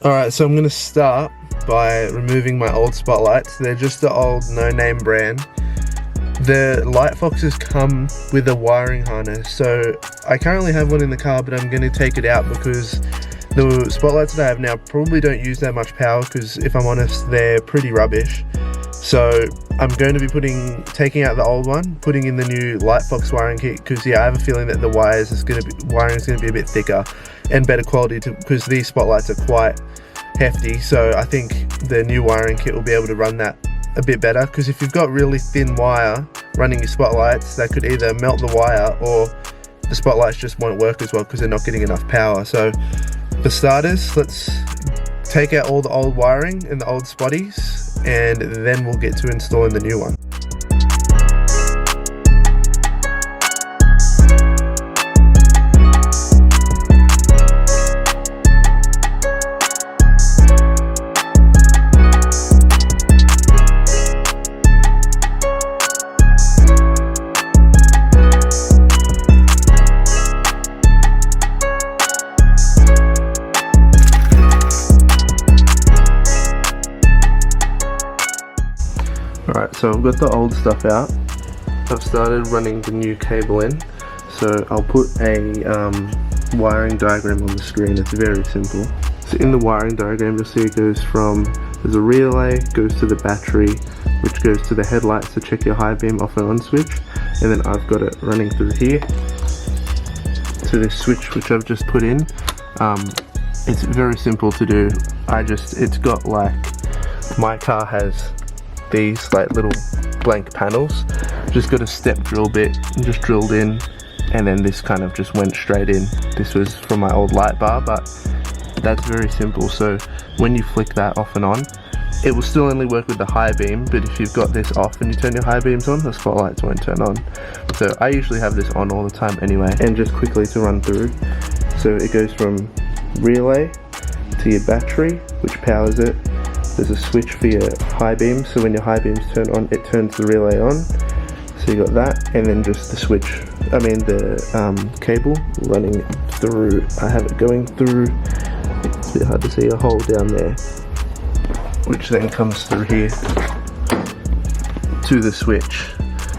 Alright, so I'm going to start by removing my old spotlights. They're just the old no-name brand. The Lightfoxes come with a wiring harness, so I currently have one in the car, but I'm going to take it out because the spotlights that I have now probably don't use that much power, because if I'm honest, they're pretty rubbish. So I'm going to be taking out the old one, putting in the new Lightfox wiring kit, because I have a feeling that the wiring is going to be a bit thicker and better quality, because these spotlights are quite hefty. So I think the new wiring kit will be able to run that a bit better, because if you've got really thin wire running your spotlights, that could either melt the wire or the spotlights just won't work as well because they're not getting enough power. So for starters, let's take out all the old wiring and the old spotties, and then we'll get to installing the new one. Alright, so I've got the old stuff out. I've started running the new cable in. So I'll put a wiring diagram on the screen. It's very simple. So in the wiring diagram, you'll see it goes from, there's a relay, goes to the battery, which goes to the headlights to check your high beam off and on switch. And then I've got it running through here to this switch which I've just put in. It's very simple to do. It's got like, my car has these like little blank panels. Just got a step drill bit and just drilled in, and then this kind of just went straight in. This was from my old light bar, but that's very simple. So when you flick that off and on, it will still only work with the high beam, but if you've got this off and you turn your high beams on, the spotlights won't turn on. So I usually have this on all the time anyway. And just quickly to run through, so it goes from relay to your battery, which powers it. There's a switch for your high beams, so when your high beams turn on, it turns the relay on. So you got that, and then just the switch, the cable running through. I have it going through, it's a bit hard to see, a hole down there, which then comes through here to the switch.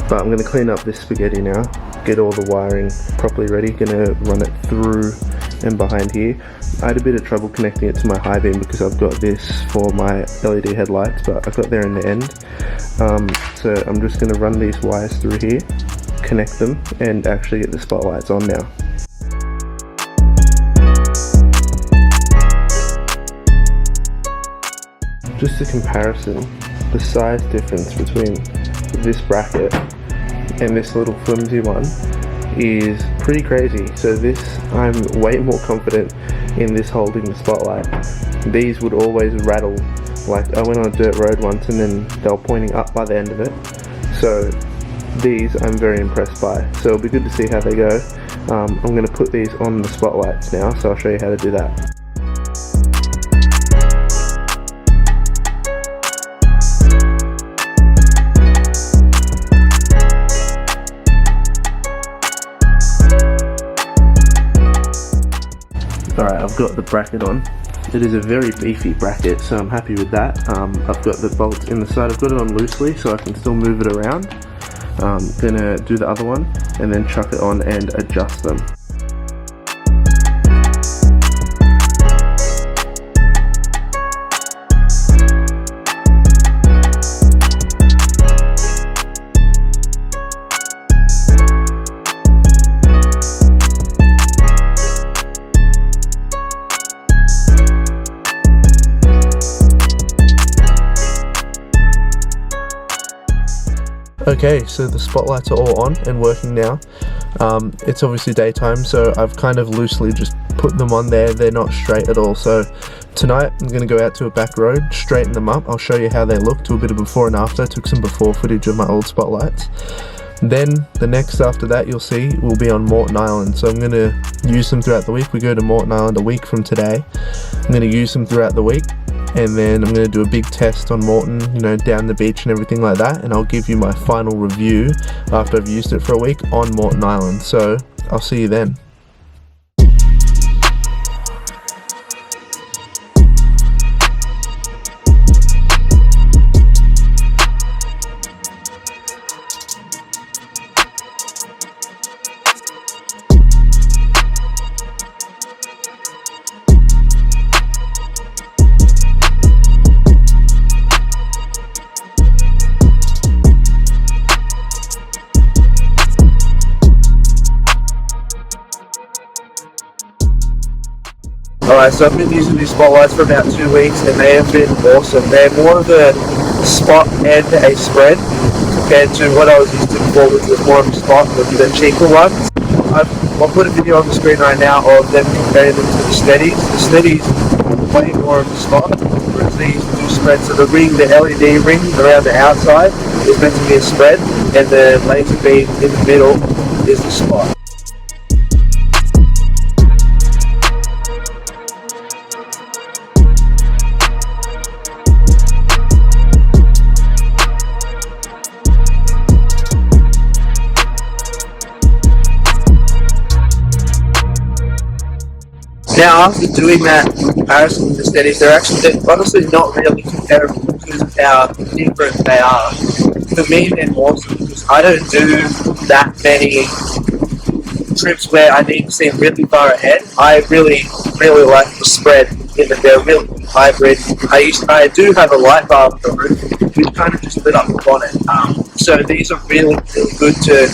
But I'm going to clean up this spaghetti now, get all the wiring properly ready, going to run it through and behind here. I had a bit of trouble connecting it to my high beam because I've got this for my LED headlights, but I got there in the end. So I'm just going to run these wires through here, connect them, and actually get the spotlights on now. Just a comparison, the size difference between this bracket and this little flimsy one is pretty crazy. So this, I'm way more confident in this holding the spotlight. These would always rattle. Like, I went on a dirt road once and then they were pointing up by the end of it. So these I'm very impressed by. So it'll be good to see how they go. I'm going to put these on the spotlights now, so I'll show you how to do that. Alright, I've got the bracket on. It is a very beefy bracket, so I'm happy with that. I've got the bolts in the side. I've got it on loosely so I can still move it around. I'm gonna do the other one and then chuck it on and adjust them. Okay, so the spotlights are all on and working now. It's obviously daytime, so I've kind of loosely just put them on there. They're not straight at all. So tonight I'm going to go out to a back road, straighten them up. I'll show you how they look, do a bit of before and after. I took some before footage of my old spotlights. Then the next after that you'll see will be on Moreton Island. So I'm going to use them throughout the week. We go to Moreton Island a week from today. I'm going to use them throughout the week. And then I'm going to do a big test on Moreton, down the beach and everything like that, and I'll give you my final review after I've used it for a week on Moreton Island. So I'll see you then. spotlights. So I've been using these spotlights for about 2 weeks and they have been awesome. They're more of a spot and a spread compared to what I was used to before, which was more of a spot with the cheaper ones. I'll put a video on the screen right now of them comparing them to the steadies. The steadies are way more of a spot, whereas these do spread. So the LED ring around the outside is meant to be a spread, and the laser beam in the middle is the spot. Now, after doing that comparison with the steadies, they're honestly not really comparable because of how different they are. For me, they're awesome because I don't do that many trips where I need to see really far ahead. I really like the spread in that they're really hybrid. I do have a light bar on the roof, which kind of just lit up the bonnet. So these are really good to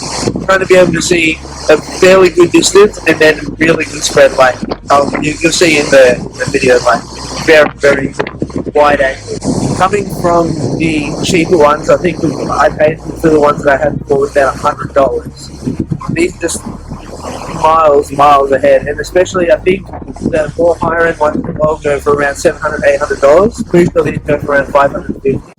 kind of be able to see a fairly good distance and then really good spread. Like you'll see in the video, like very wide angle. Coming from the cheaper ones, I think I paid for the ones that I had before was about $100. These just miles ahead, and especially I think the more higher end ones will go for around $700, $800. Please believe go for around $550.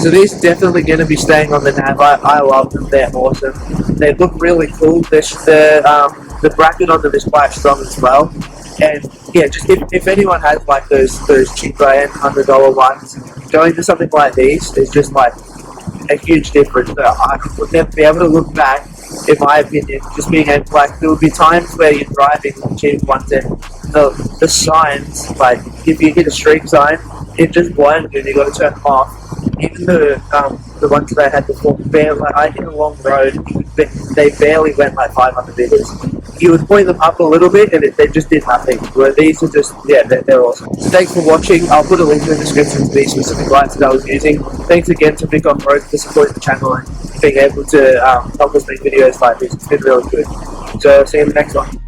So these are definitely going to be staying on the nav. I love them. They're awesome. They look really cool. The bracket on them is quite strong as well. And yeah, just if anyone has like those cheaper and $100 ones, going to something like these is just like a huge difference. So I would never be able to look back, in my opinion, just being able, like, there would be times where you're driving the cheap ones and the signs, like if you hit a street sign, it just blinds you and you got to turn them off. Even the ones that I had before, like I hit a long road, they barely went like 500 meters. You would point them up a little bit and they just did nothing. Where these are just, yeah, they're awesome. Thanks for watching. I'll put a link in the description to these specific lights that I was using. Thanks again to Vicoffroad for supporting the channel and being able to help us make videos like this. It's been really good. So see you in the next one.